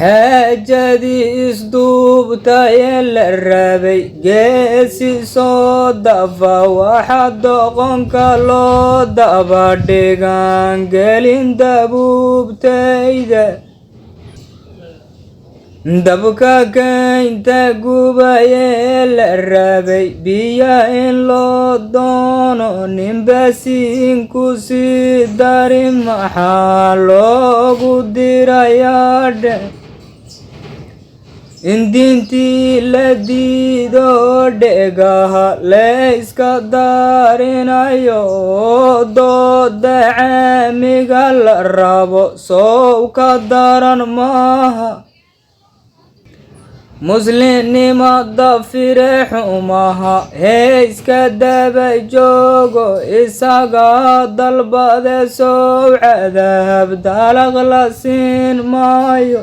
حاجدي isduubtay la rabay geesi soo dafa waxa doqonka loo daba dhigan gelin dabuubtayda dabka kaynta gubaye la rabay biya in loo doono ninbasiinku sii dari maxaa loogu dirayaa in diintii la diido dhegaha layska daarinayo oo dooda caamiga la rabo sow ka daran maaha muslimnima dafire xumaha iska daba joogo isaga dalbade sow cadaab dalag la siin maayo